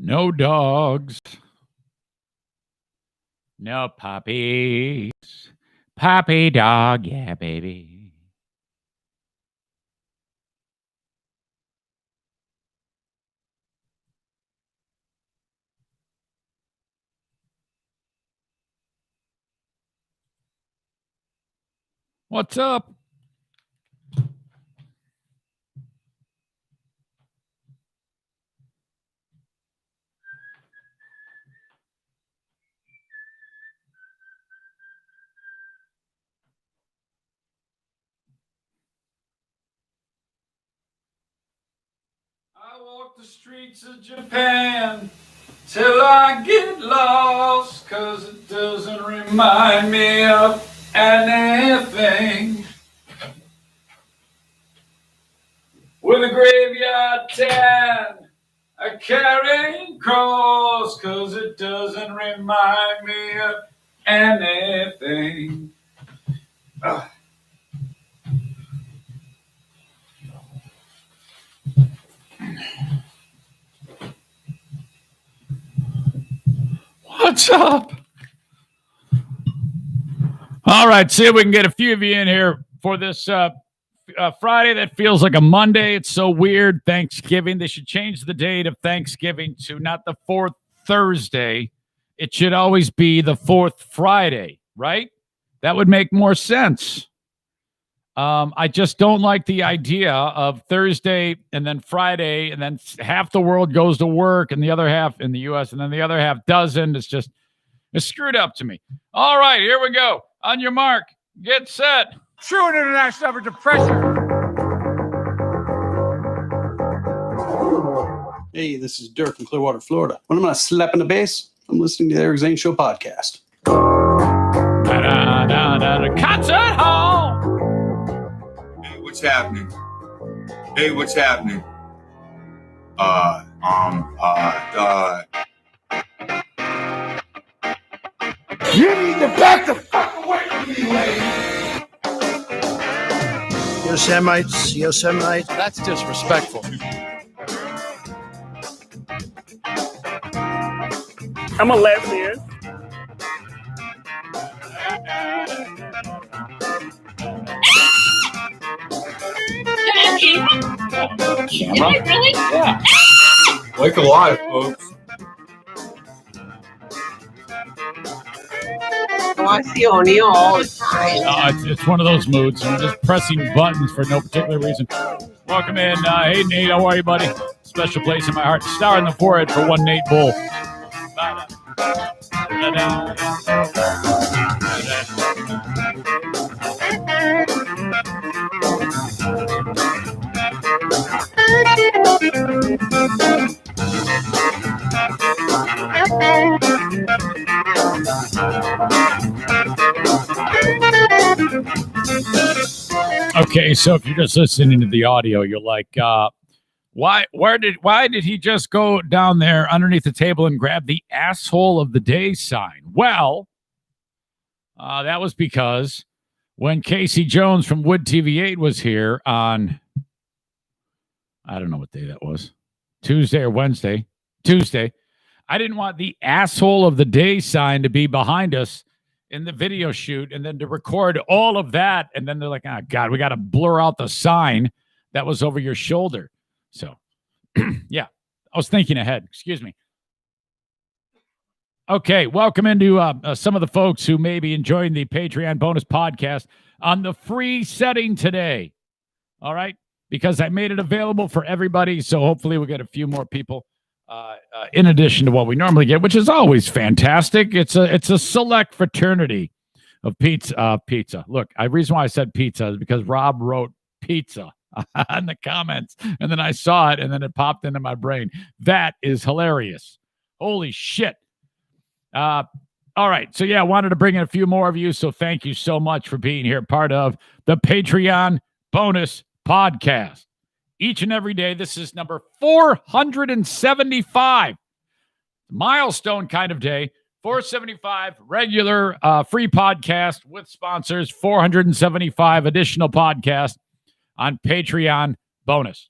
No dogs. No puppies. Puppy dog, yeah, baby. What's up? I walk the streets of Japan till I get lost, 'cause it doesn't remind me of anything. With a graveyard tan, a carrying cross, 'cause it doesn't remind me of anything. What's up? All right, see if we can get a few of you in here for this Friday that feels like a Monday. It's so weird. Thanksgiving. They should change the date of Thanksgiving to not the fourth Thursday. It should always be the fourth Friday, right? That would make more sense. I just don't like the idea of Thursday and then Friday, and then half the world goes to work and the other half in the U.S. and then the other half doesn't. It's screwed up to me. All right, here we go. On your mark, get set. True and international average of pressure. Hey, this is Dirk from Clearwater, Florida. When I'm not slapping the bass, I'm listening to the Eric Zane Show podcast. Concert hall. Hey, what's happening? Hey, what's happening? You need to back the fuck away from me, lady. Yosemite. That's disrespectful. I'm a lesbian. Camera? Really? Yeah. Like a lot, folks. Oh, I see O'Neill all the time. It's one of those moods. I'm just pressing buttons for no particular reason. Welcome in. Hey, Nate. How are you, buddy? Special place in my heart. Star in the forehead for one Nate Bull. Okay, so if you're just listening to the audio, you're like, why did he just go down there underneath the table and grab the asshole of the day sign? Well, that was because when Casey Jones from Wood TV8 was here on, I don't know what day that was, Tuesday or Wednesday, Tuesday, I didn't want the asshole of the day sign to be behind us in the video shoot and then to record all of that. And then they're like, oh, God, we got to blur out the sign that was over your shoulder. So, yeah, I was thinking ahead. Excuse me. Okay, welcome into some of the folks who may be enjoying the Patreon bonus podcast on the free setting today. All right, because I made it available for everybody. So hopefully we'll get a few more people in addition to what we normally get, which is always fantastic. It's a select fraternity of pizza. Look, the reason why I said pizza is because Rob wrote pizza in the comments, and then I saw it, and then it popped into my brain. That is hilarious. Holy shit. All right. So, yeah, I wanted to bring in a few more of you, so thank you so much for being here, part of the Patreon bonus podcast. Each and every day, this is number 475. Milestone kind of day. 475 regular free podcast with sponsors, 475 additional podcasts on Patreon bonus.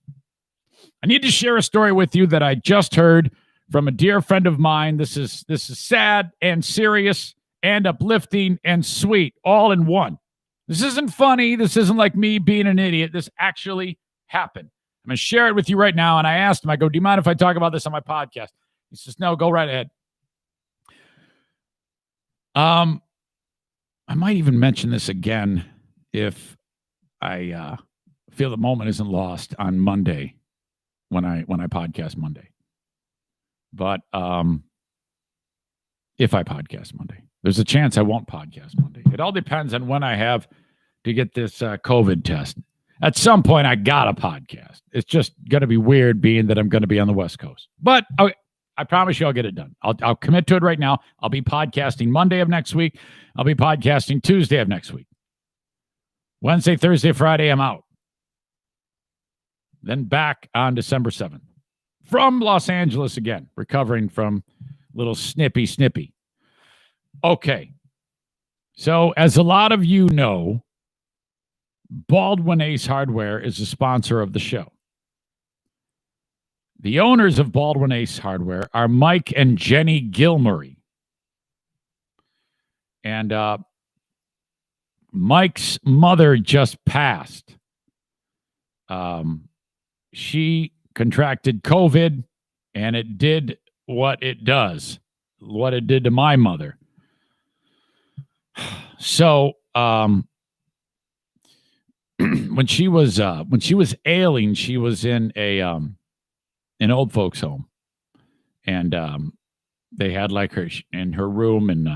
I need to share a story with you that I just heard from a dear friend of mine. This is sad and serious and uplifting and sweet all in one. This isn't funny. This isn't like me being an idiot. This actually happened. I'm going to share it with you right now. And I asked him, I go, do you mind if I talk about this on my podcast? He says, no, go right ahead. I might even mention this again if I feel the moment isn't lost on Monday when I podcast Monday. But if I podcast Monday, there's a chance I won't podcast Monday. It all depends on when I have to get this COVID test. At some point, I got a podcast. It's just going to be weird being that I'm going to be on the West Coast. But I promise you I'll get it done. I'll commit to it right now. I'll be podcasting Monday of next week. I'll be podcasting Tuesday of next week. Wednesday, Thursday, Friday, I'm out. Then back on December 7th. From Los Angeles again, recovering from little snippy. Okay. So as a lot of you know, Baldwin Ace Hardware is a sponsor of the show. The owners of Baldwin Ace Hardware are Mike and Jenny Gilmurray. And Mike's mother just passed. She contracted COVID, and it did what it does, what it did to my mother. So when she was ailing, she was in an old folks home, and they had like her in her room, and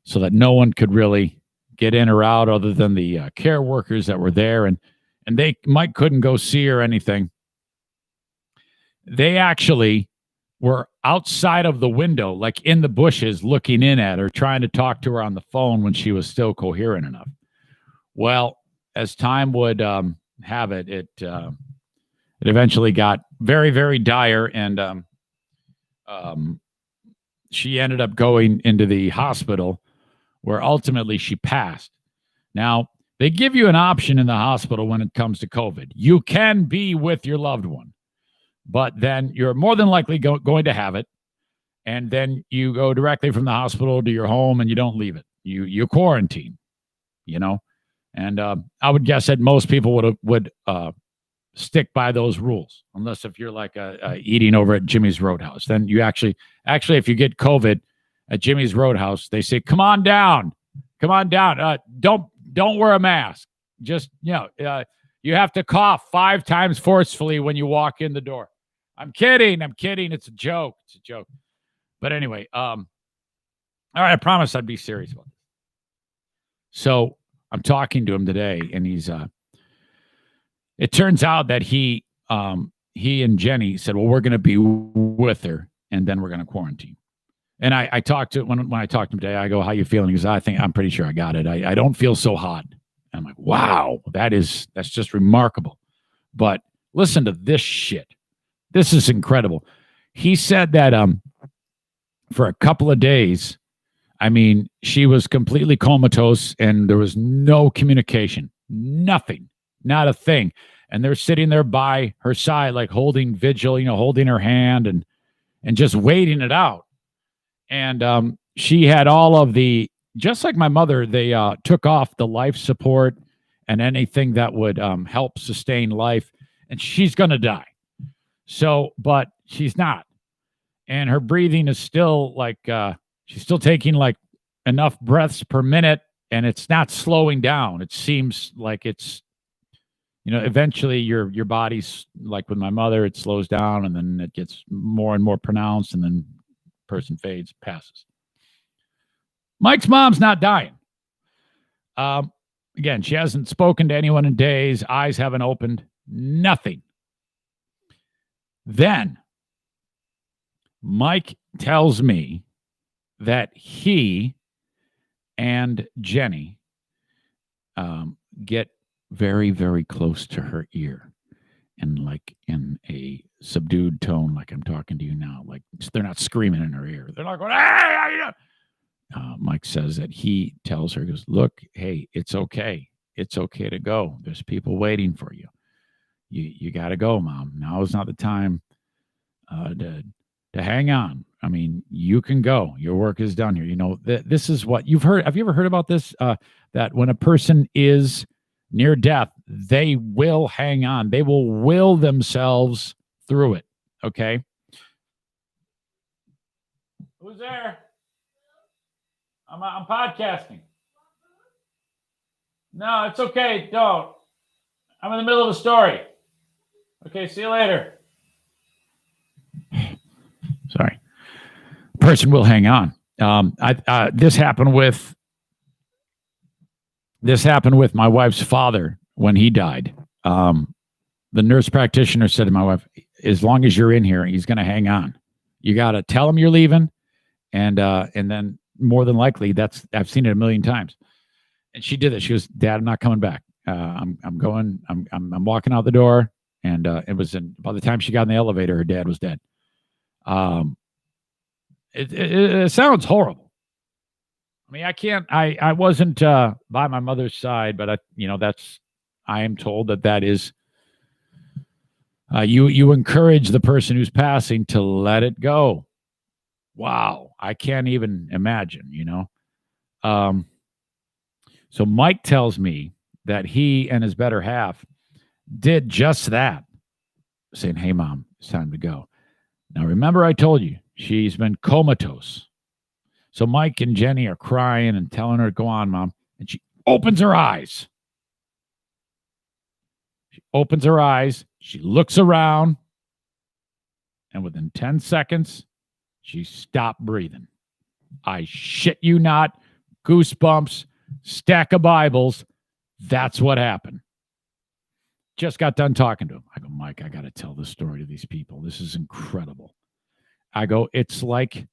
so that no one could really get in or out other than the care workers that were there, and Mike couldn't go see her or anything. They actually were outside of the window, like in the bushes, looking in at her, trying to talk to her on the phone when she was still coherent enough. Well, as time would have it, it eventually got very, very dire, and she ended up going into the hospital, where ultimately she passed. Now, they give you an option in the hospital when it comes to COVID. You can be with your loved one, but then you're more than likely going to have it, and then you go directly from the hospital to your home, and you don't leave it. You quarantine, and I would guess that most people would stick by those rules, unless if you're like eating over at Jimmy's Roadhouse. Then you actually, if you get COVID at Jimmy's Roadhouse, they say, come on down. Don't wear a mask. Just, you have to cough 5 times forcefully when you walk in the door. I'm kidding. It's a joke. But anyway, all right, I promised I'd be serious about this. So I'm talking to him today, and he's, it turns out that he and Jenny said, well, we're going to be with her, and then we're going to quarantine. And I talked to when I talked to him today, I go, how you feeling? He goes, I'm pretty sure I got it. I don't feel so hot. And I'm like, wow, that's just remarkable. But listen to this shit. This is incredible. He said that for a couple of days, she was completely comatose, and there was no communication, nothing, not a thing. And they're sitting there by her side, like holding vigil, holding her hand and just waiting it out. And she had all of the, just like my mother, they took off the life support and anything that would help sustain life. And she's going to die. So, but she's not. And her breathing is still like, she's still taking like enough breaths per minute, and it's not slowing down. It seems like it's, eventually your body's like with my mother, it slows down, and then it gets more and more pronounced, and then person fades, passes. Mike's mom's not dying. Again, she hasn't spoken to anyone in days. Eyes haven't opened. Nothing. Then Mike tells me that he and Jenny get very, very close to her ear, and like in a subdued tone, like I'm talking to you now. Like they're not screaming in her ear. They're not going, hey, how you doing? Mike says that he tells her, he goes, look, hey, it's okay. It's okay to go. There's people waiting for you. You got to go, Mom. Now is not the time to hang on. I mean, you can go. Your work is done here. You know, this is what you've heard. Have you ever heard about this? That when a person is near death, they will hang on. They will themselves through it. Okay. Who's there? I'm podcasting. No, it's okay. Don't. I'm in the middle of a story. Okay, see you later. Sorry. Person will hang on. This happened with my wife's father when he died. The nurse practitioner said to my wife, as long as you're in here, he's going to hang on. You got to tell him you're leaving. And then more than likely, I've seen it a million times. And she did it. She goes, Dad, I'm not coming back. I'm going. I'm walking out the door. And it was by the time she got in the elevator, her dad was dead. It sounds horrible. I mean, I wasn't by my mother's side, but I am told that is you encourage the person who's passing to let it go. Wow, I can't even imagine, So Mike tells me that he and his better half did just that, saying, hey, Mom, it's time to go. Now, remember I told you, she's been comatose. So Mike and Jenny are crying and telling her, go on, Mom. And she opens her eyes. She looks around. And within 10 seconds, she stopped breathing. I shit you not. Goosebumps, stack of Bibles. That's what happened. Just got done talking to him. I go, Mike, I got to tell this story to these people. This is incredible. I go, it's like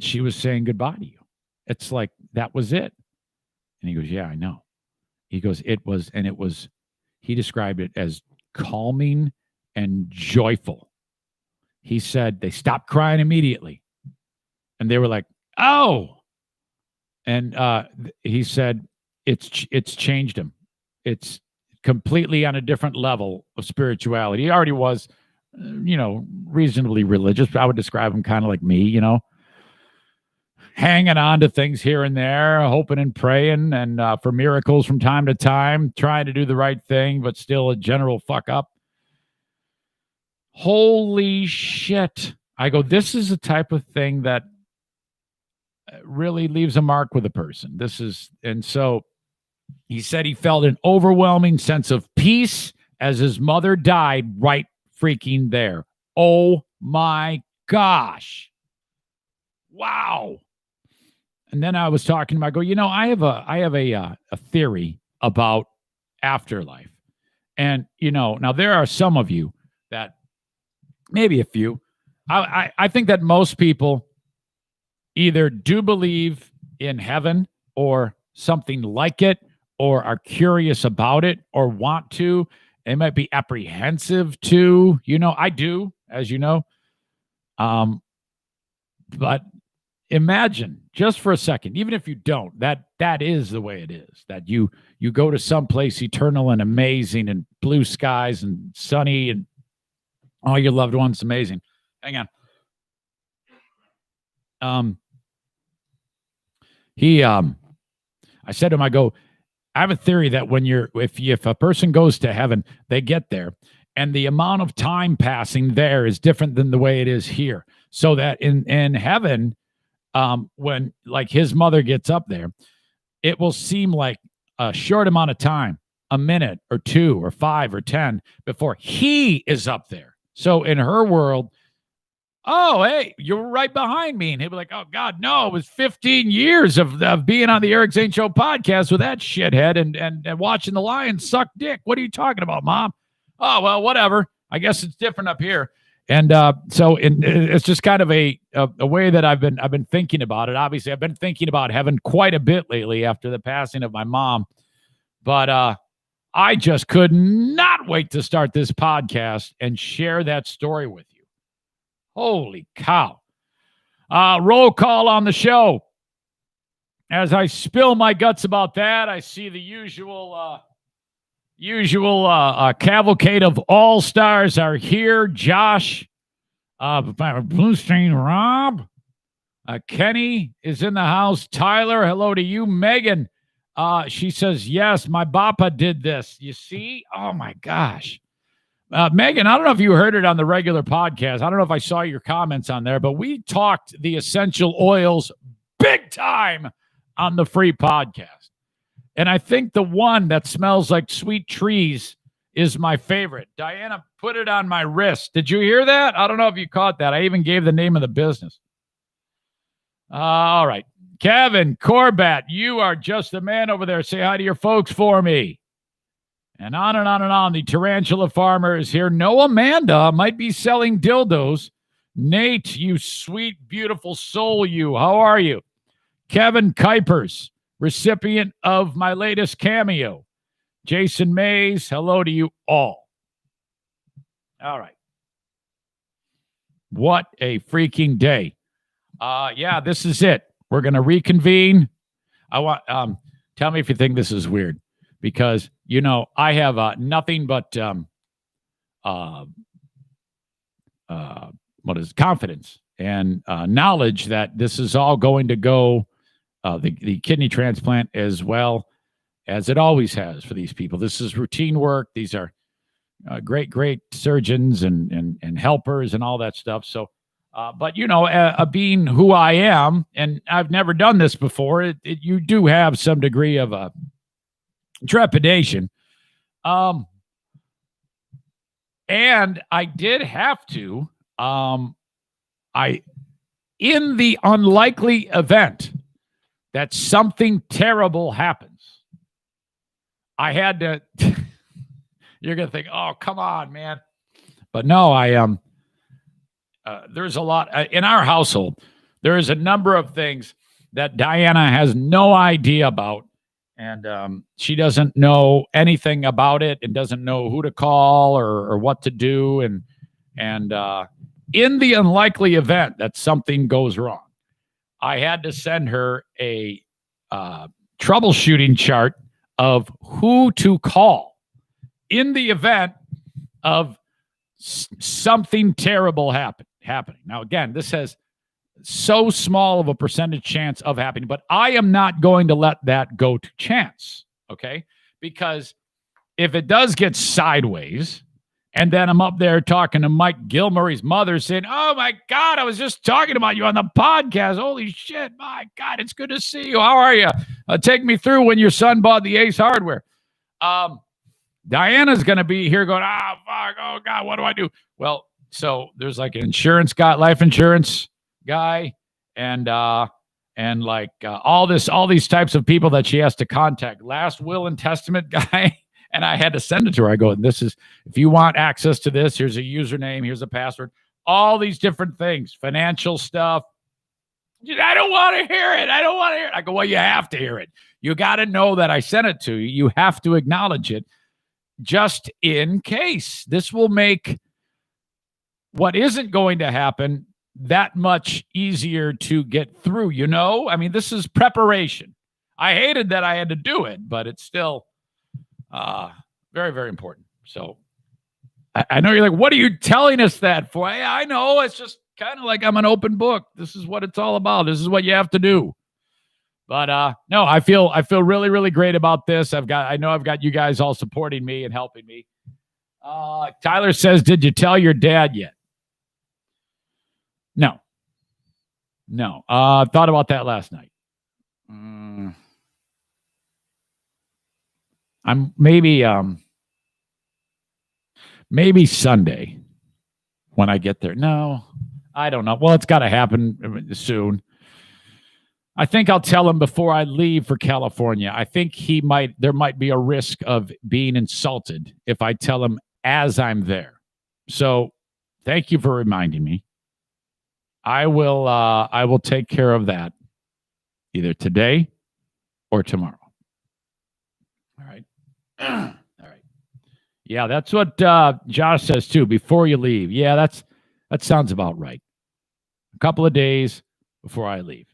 she was saying goodbye to you. It's like that was it. And he goes, yeah, I know. He goes, he described it as calming and joyful. He said they stopped crying immediately. And they were like, oh. And he said it's changed him. It's completely on a different level of spirituality. He already was, reasonably religious. But I would describe him kind of like me, hanging on to things here and there, hoping and praying and for miracles from time to time, trying to do the right thing, but still a general fuck up. Holy shit. I go, this is the type of thing that really leaves a mark with a person. And so he said he felt an overwhelming sense of peace as his mother died right freaking there. Oh my gosh. Wow. And then I was talking to him. I go, I have a theory about afterlife. And, now there are some of you that, maybe a few, I think that most people either do believe in heaven or something like it, or are curious about it, or want to. They might be apprehensive to, I do, as you know. But imagine just for a second, even if you don't, that is the way it is, that you go to some place eternal and amazing and blue skies and sunny and all your loved ones amazing. Hang on. I said to him, I go, I have a theory that if a person goes to heaven, they get there, and the amount of time passing there is different than the way it is here. So that in heaven, when like his mother gets up there, it will seem like a short amount of time, a minute or 2 or 5 or 10 before he is up there. So in her world, oh, hey, you're right behind me. And he'll be like, oh, God, no, it was 15 years of being on the Eric Zane Show podcast with that shithead and watching the Lions suck dick. What are you talking about, Mom? Oh, well, whatever. I guess it's different up here. And so it's just kind of a way that I've been thinking about it. Obviously, I've been thinking about heaven quite a bit lately after the passing of my mom. But I just could not wait to start this podcast and share that story with you. Holy cow. Roll call on the show. As I spill my guts about that, I see the usual Usual cavalcade of all-stars are here. Josh, Blue Stain Rob, Kenny is in the house. Tyler, hello to you. Megan, she says, yes, my Bappa did this. You see? Oh, my gosh. Megan, I don't know if you heard it on the regular podcast. I don't know if I saw your comments on there, but we talked the essential oils big time on the free podcast. And I think the one that smells like sweet trees is my favorite. Diana put it on my wrist. Did you hear that? I don't know if you caught that. I even gave the name of the business. All right. Kevin Corbat, you are just the man over there. Say hi to your folks for me. And on and on and on. The tarantula farmer is here. No Amanda might be selling dildos. Nate, you sweet, beautiful soul, you. How are you? Kevin Kuipers, recipient of my latest cameo. Jason Mays, hello to you all. All right. What a freaking day. Yeah, this is it. We're going to reconvene. I want tell me if you think this is weird, because you know I have nothing but confidence and knowledge that this is all going to go the kidney transplant as well as it always has for these people. This is routine work. These are great surgeons and helpers and all that stuff. So. But, you know, being who I am, and I've never done this before, you do have some degree of trepidation. And I did have to, in the unlikely event that something terrible happens, I had to, you're going to think, oh, come on, man. But no, there's a lot in our household. There is a number of things that Diana has no idea about, and she doesn't know anything about it and doesn't know who to call or what to do. And in the unlikely event that something goes wrong, I had to send her a troubleshooting chart of who to call in the event of something terrible happening. Now, again, this has so small of a percentage chance of happening, but I am not going to let that go to chance, okay? Because if it does get sideways, and then I'm up there talking to Mike Gilmurray's mother saying, oh, my God, I was just talking about you on the podcast. Holy shit, my God, it's good to see you. How are you? Take me through when your son bought the Ace Hardware. Diana's going to be here going, fuck, oh, God, what do I do? Well, so there's like an life insurance guy, and like all these types of people that she has to contact. Last will and testament guy, and I had to send it to her. I go, this is, if you want access to this, here's a username, here's a password, all these different things, financial stuff. I don't want to hear it. I go, well, you have to hear it. You got to know that I sent it to you. You have to acknowledge it, just in case. This will make what isn't going to happen that much easier to get through, you know? I mean, this is preparation. I hated that I had to do it, but it's still very, very important. So I know you're like, what are you telling us that for? I know, it's just kind of like I'm an open book. This is what it's all about. This is what you have to do. But no, I feel really, really great about this. I know I've got you guys all supporting me and helping me. Tyler says, did you tell your dad yet? No. Thought about that last night. I'm maybe Sunday when I get there. No, I don't know. Well, it's got to happen soon. I think I'll tell him before I leave for California. I think there might be a risk of being insulted if I tell him as I'm there. So thank you for reminding me. I will take care of that either today or tomorrow. All right. All right. Yeah, that's what Josh says too. Before you leave. Yeah, that sounds about right. A couple of days before I leave.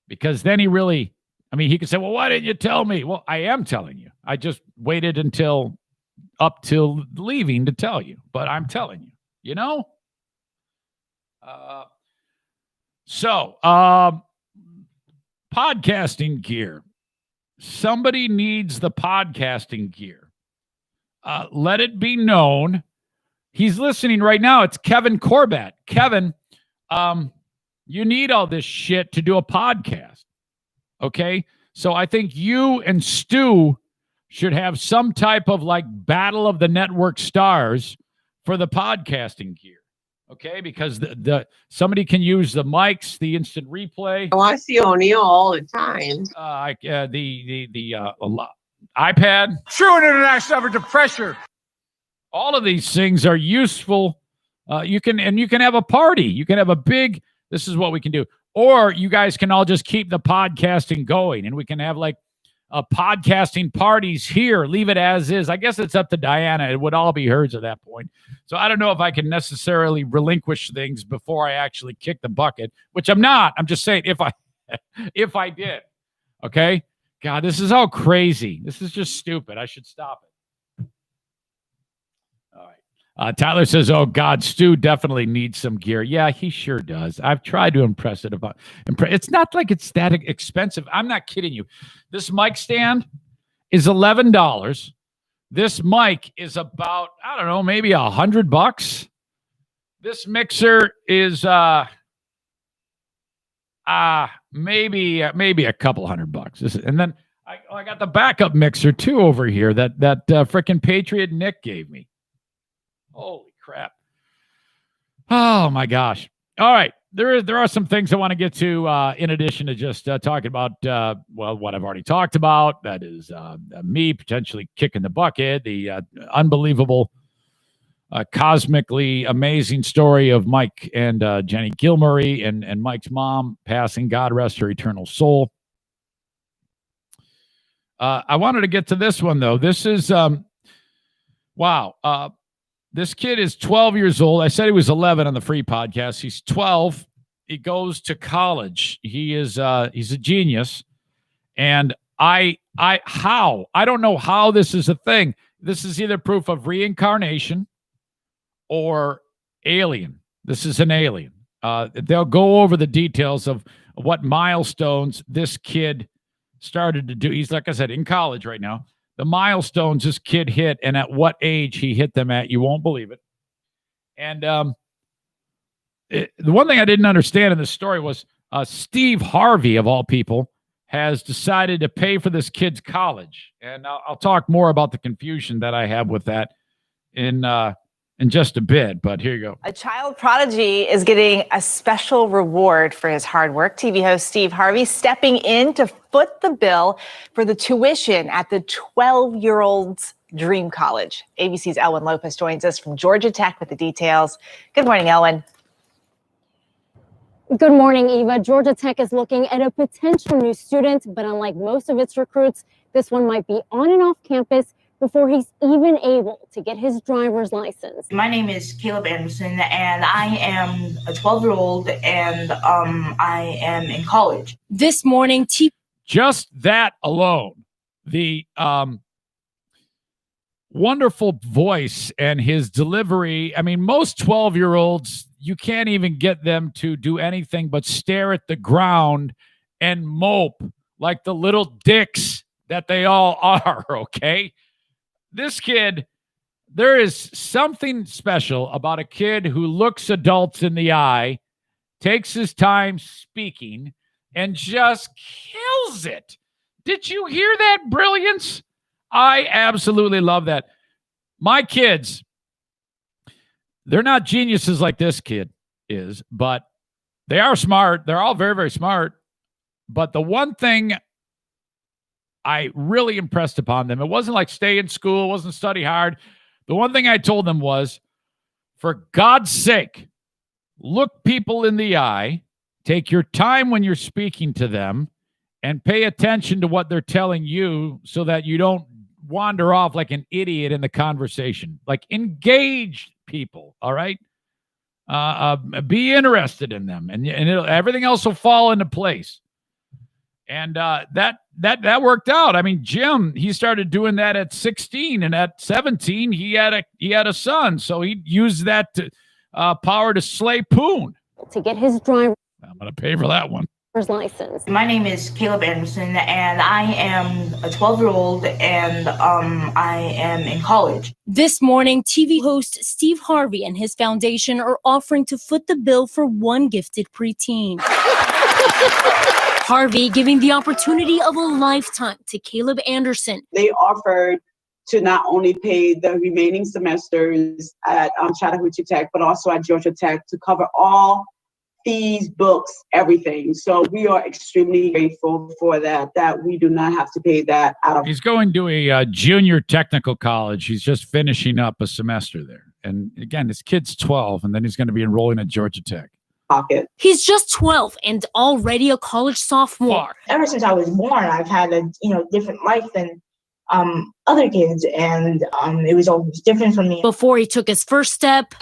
Because then he really I mean, he could say, well, why didn't you tell me? Well, I am telling you. I just waited up till leaving to tell you, but I'm telling you, you know? Podcasting gear. Somebody needs the podcasting gear. Let it be known. He's listening right now. It's Kevin Corbett. Kevin, you need all this shit to do a podcast. Okay? So I think you and Stu should have some type of like battle of the network stars for the podcasting gear. Okay? Because the somebody can use the mics, the instant replay. Oh, I see O'Neill all the time. The iPad. True international effort to pressure. All of these things are useful. You can have a party. You can have a big, this is what we can do. Or you guys can all just keep the podcasting going and we can have like podcasting parties here. Leave it as is. I guess it's up to Diana. It would all be hers at that point. So I don't know if I can necessarily relinquish things before I actually kick the bucket, which I'm not. I'm just saying if I did. Okay? God, this is all crazy. This is just stupid. I should stop it. All right. Tyler says, oh, God, Stu definitely needs some gear. Yeah, he sure does. I've tried to impress it. It's not like it's that expensive. I'm not kidding you. This mic stand is $11. This mic is about, I don't know, maybe $100. This mixer is maybe a couple $100. And then I got the backup mixer too over here that frickin' Patriot Nick gave me. Holy crap! Oh my gosh! All right, there are some things I want to get to in addition to just talking about what I've already talked about. That is me potentially kicking the bucket, the unbelievable, cosmically amazing story of Mike and Jenny Gilmurray and Mike's mom passing. God rest her eternal soul. I wanted to get to this one though. This is wow. This kid is 12 years old. I said he was 11 on the free podcast. He's 12. He goes to college. He's a genius. And I don't know how this is a thing. This is either proof of reincarnation or alien. This is an alien. They'll go over the details of what milestones this kid started to do. He's, like I said, in college right now. The milestones this kid hit and at what age he hit them at, you won't believe it. And the one thing I didn't understand in this story was Steve Harvey, of all people, has decided to pay for this kid's college. And I'll talk more about the confusion that I have with that in just a bit, but here you go. A child prodigy is getting a special reward for his hard work. TV host Steve Harvey stepping in to foot the bill for the tuition at the 12-year-old's dream college. ABC's Elwin Lopez joins us from Georgia Tech with the details. Good morning, Elwin. Good morning, Eva. Georgia Tech is looking at a potential new student, but unlike most of its recruits, this one might be on and off campus before he's even able to get his driver's license. My name is Caleb Anderson, and I am a 12-year-old, and I am in college. This morning, just that alone, the wonderful voice and his delivery. I mean, most 12-year-olds, you can't even get them to do anything but stare at the ground and mope like the little dicks that they all are, okay? This kid, there is something special about a kid who looks adults in the eye, takes his time speaking, and just kills it. Did you hear that brilliance? I absolutely love that. My kids, they're not geniuses like this kid is, but they are smart. They're all very, very smart. But the one thing I really impressed upon them, it wasn't like stay in school, it wasn't study hard. The one thing I told them was, for God's sake, look people in the eye, take your time when you're speaking to them, and pay attention to what they're telling you so that you don't wander off like an idiot in the conversation. Like, engage people, all right? Be interested in them, and everything else will fall into place. And that worked out. I mean, Jim, he started doing that at 16, and at 17, he had a son. So he used that power to slay Poon. To get his driver's I'm gonna pay for that one. license. My name is Caleb Anderson, and I am a 12-year-old, and I am in college. This morning, TV host Steve Harvey and his foundation are offering to foot the bill for one gifted preteen. Harvey giving the opportunity of a lifetime to Caleb Anderson. They offered to not only pay the remaining semesters at Chattahoochee Tech, but also at Georgia Tech to cover all fees, books, everything. So we are extremely grateful for that we do not have to pay that out of. He's going to a junior technical college. He's just finishing up a semester there. And again, this kid's 12, and then he's going to be enrolling at Georgia Tech. Pocket. He's just 12 and already a college sophomore. Ever since I was born, I've had a different life than other kids, and it was always different for me. Before he took his first step,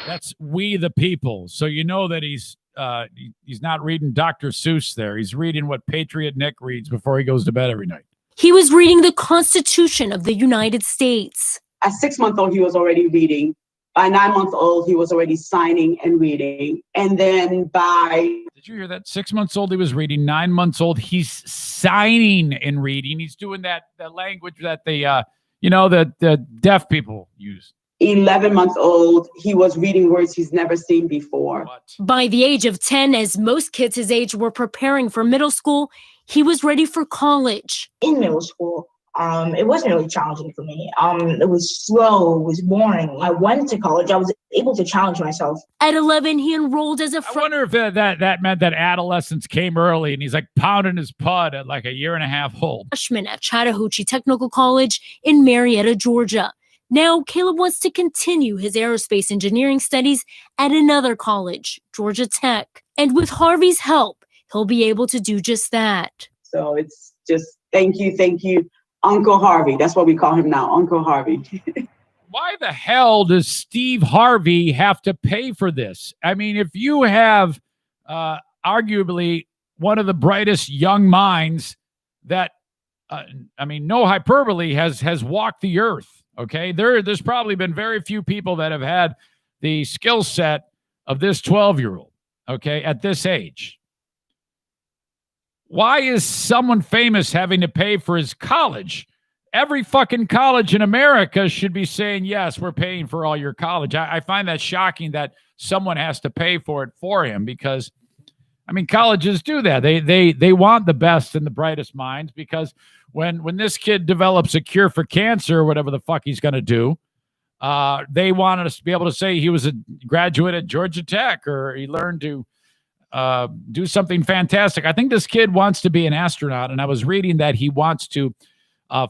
That's We the People. So you know that he's not reading Dr. Seuss there. He's reading what Patriot Nick reads before he goes to bed every night. he was reading the Constitution of the United States. At 6-month-old, he was already reading. By 9-month-old, he was already signing and reading. And then by... Did you hear that? 6 months old, he was reading. 9 months old, he's signing and reading. He's doing that language that the deaf people use. 11 months old, he was reading words he's never seen before. What? By the age of 10, as most kids his age were preparing for middle school, he was ready for college. In middle school, it wasn't really challenging for me. It was slow, it was boring. I went to college, I was able to challenge myself. At 11, he enrolled as a I wonder if that meant that adolescence came early and he's like pounding his pud at like a year and a half old. freshman at Chattahoochee Technical College in Marietta, Georgia. Now, Caleb wants to continue his aerospace engineering studies at another college, Georgia Tech. And with Harvey's help, he'll be able to do just that. So it's just thank you, Uncle Harvey. That's what we call him now, Uncle Harvey. Why the hell does Steve Harvey have to pay for this? I mean, if you have arguably one of the brightest young minds that, no hyperbole, has walked the earth. Okay, there's probably been very few people that have had the skill set of this 12-year-old, okay, at this age. Why is someone famous having to pay for his college? Every fucking college in America should be saying, yes, we're paying for all your college. I find that shocking that someone has to pay for it for him because, colleges do that. They want the best and the brightest minds because when this kid develops a cure for cancer or whatever the fuck he's going to do, they wanted us to be able to say he was a graduate at Georgia Tech or he learned to do something fantastic. I think this kid wants to be an astronaut, and I was reading that he wants to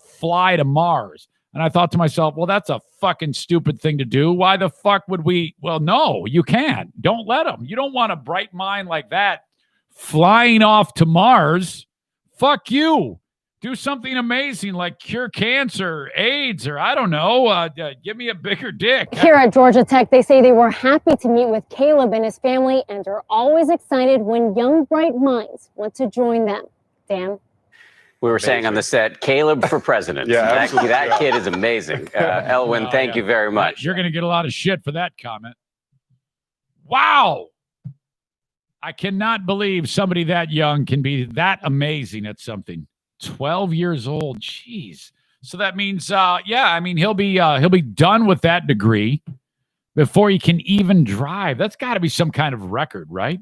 fly to Mars. And I thought to myself, well, that's a fucking stupid thing to do. Why the fuck would we? Well, no, you can't. Don't let him. You don't want a bright mind like that flying off to Mars. Fuck you. Do something amazing like cure cancer, AIDS, or I don't know. Give me a bigger dick. Here at Georgia Tech, they say they were happy to meet with Caleb and his family and are always excited when young, bright minds want to join them. Dan? We were saying on the set, Caleb for president. Yeah, that kid is amazing. Elwin, thank you very much. You're going to get a lot of shit for that comment. Wow. I cannot believe somebody that young can be that amazing at something. 12 years old. Jeez. So that means, he'll be done with that degree before he can even drive. That's got to be some kind of record, right?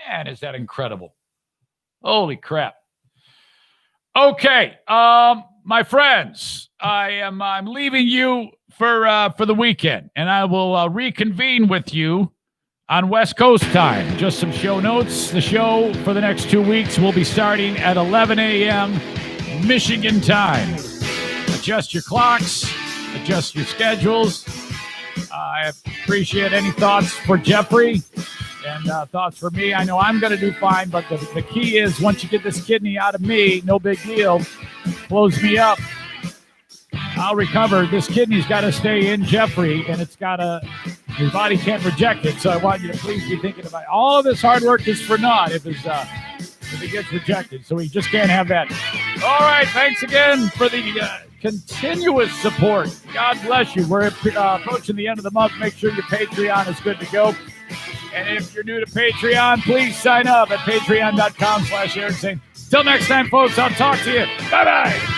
Man, is that incredible. Holy crap. Okay, my friends, I'm leaving you for the weekend, and I will reconvene with you on West Coast time. Just some show notes. The show for the next 2 weeks will be starting at 11 a.m. Michigan time. Adjust your clocks, adjust your schedules. I appreciate any thoughts for Jeffrey and thoughts for me. I know I'm going to do fine, but the key is once you get this kidney out of me, no big deal. Blows me up. I'll recover. This kidney's got to stay in Jeffrey, and it's got to His body can't reject it, so I want you to please be thinking about it. All of this hard work is for naught if it gets rejected. So we just can't have that. All right, thanks again for the continuous support. God bless you. We're approaching the end of the month. Make sure your Patreon is good to go. And if you're new to Patreon, please sign up at patreon.com/Eric Zane. Till next time, folks, I'll talk to you. Bye-bye.